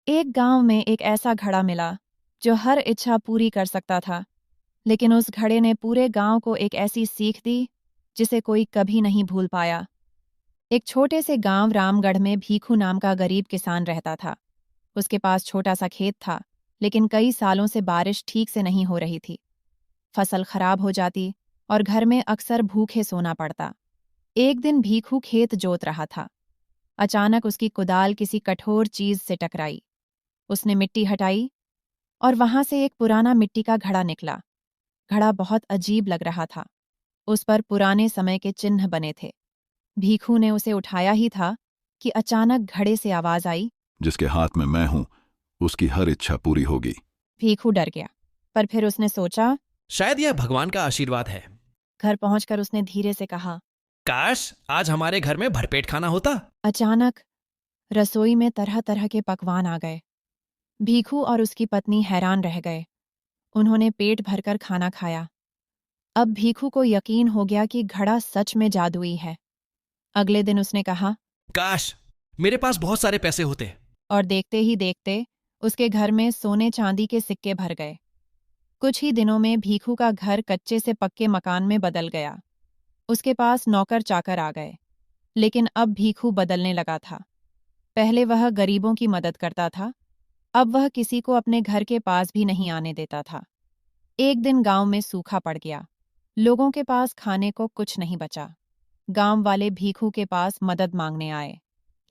एक गांव में एक ऐसा घड़ा मिला जो हर इच्छा पूरी कर सकता था, लेकिन उस घड़े ने पूरे गांव को एक ऐसी सीख दी जिसे कोई कभी नहीं भूल पाया। एक छोटे से गांव रामगढ़ में भीखू नाम का गरीब किसान रहता था। उसके पास छोटा सा खेत था, लेकिन कई सालों से बारिश ठीक से नहीं हो रही थी। फसल खराब हो जाती और घर में अक्सर भूखे सोना पड़ता। एक दिन भीखू खेत जोत रहा था। अचानक उसकी कुदाल किसी कठोर चीज से टकराई। उसने मिट्टी हटाई और वहां से एक पुराना मिट्टी का घड़ा निकला। घड़ा बहुत अजीब लग रहा था। उस पर पुराने समय के चिन्ह बने थे। भीखू ने उसे उठाया ही था कि अचानक घड़े से आवाज आई। जिसके हाथ में मैं हूं उसकी हर इच्छा पूरी होगी। भीखू डर गया, पर फिर उसने सोचा। शायद यह भगवान का आशीर्वाद है। घर पहुंचकर उसने धीरे से कहा, काश आज हमारे घर में भरपेट खाना होता। अचानक रसोई में तरह तरह के पकवान आ गए। भीखू और उसकी पत्नी हैरान रह गए। उन्होंने पेट भरकर खाना खाया। अब भीखू को यकीन हो गया कि घड़ा सच में जादुई है। अगले दिन उसने कहा, काश मेरे पास बहुत सारे पैसे होते। और देखते ही देखते उसके घर में सोने चांदी के सिक्के भर गए। कुछ ही दिनों में भीखू का घर कच्चे से पक्के मकान में बदल गया। उसके पास नौकर चाकर आ गए। लेकिन अब भीखू बदलने लगा था। पहले वह गरीबों की मदद करता था, अब वह किसी को अपने घर के पास भी नहीं आने देता था। एक दिन गांव में सूखा पड़ गया। लोगों के पास खाने को कुछ नहीं बचा। गांव वाले भीखू के पास मदद मांगने आए,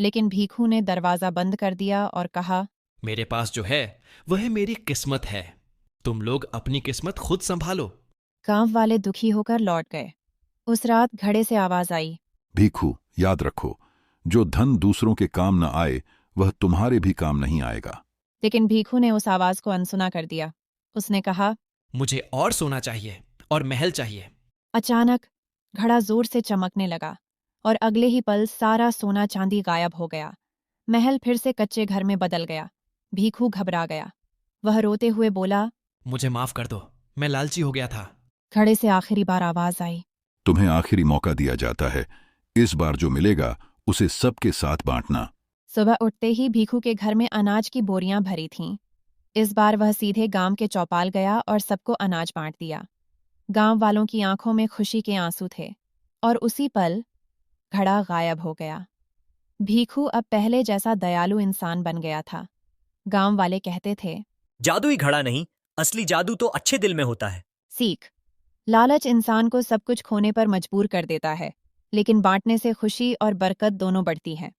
लेकिन भीखू ने दरवाजा बंद कर दिया और कहा, मेरे पास जो है वह मेरी किस्मत है। तुम लोग अपनी किस्मत खुद संभालो। गांव वाले दुखी होकर लौट गए। उस रात घड़े से आवाज आई, भीखू, याद रखो, जो धन दूसरों के काम न आए वह तुम्हारे भी काम नहीं आएगा। लेकिन भीखू ने उस आवाज को अनसुना कर दिया। उसने कहा, मुझे और सोना चाहिए और महल चाहिए। अचानक घड़ा जोर से चमकने लगा और अगले ही पल सारा सोना चांदी गायब हो गया। महल फिर से कच्चे घर में बदल गया। भीखू घबरा गया। वह रोते हुए बोला, मुझे माफ कर दो, मैं लालची हो गया था। घड़े से आखिरी बार आवाज आई, तुम्हें आखिरी मौका दिया जाता है। इस बार जो मिलेगा उसे सबके साथ बांटना। सुबह उठते ही भीखू के घर में अनाज की बोरियां भरी थीं। इस बार वह सीधे गांव के चौपाल गया और सबको अनाज बांट दिया। गांव वालों की आंखों में खुशी के आंसू थे और उसी पल घड़ा गायब हो गया। भीखू अब पहले जैसा दयालु इंसान बन गया था। गांव वाले कहते थे, जादुई घड़ा नहीं, असली जादू तो अच्छे दिल में होता है। सीख, लालच इंसान को सब कुछ खोने पर मजबूर कर देता है, लेकिन बांटने से खुशी और बरकत दोनों बढ़ती हैं।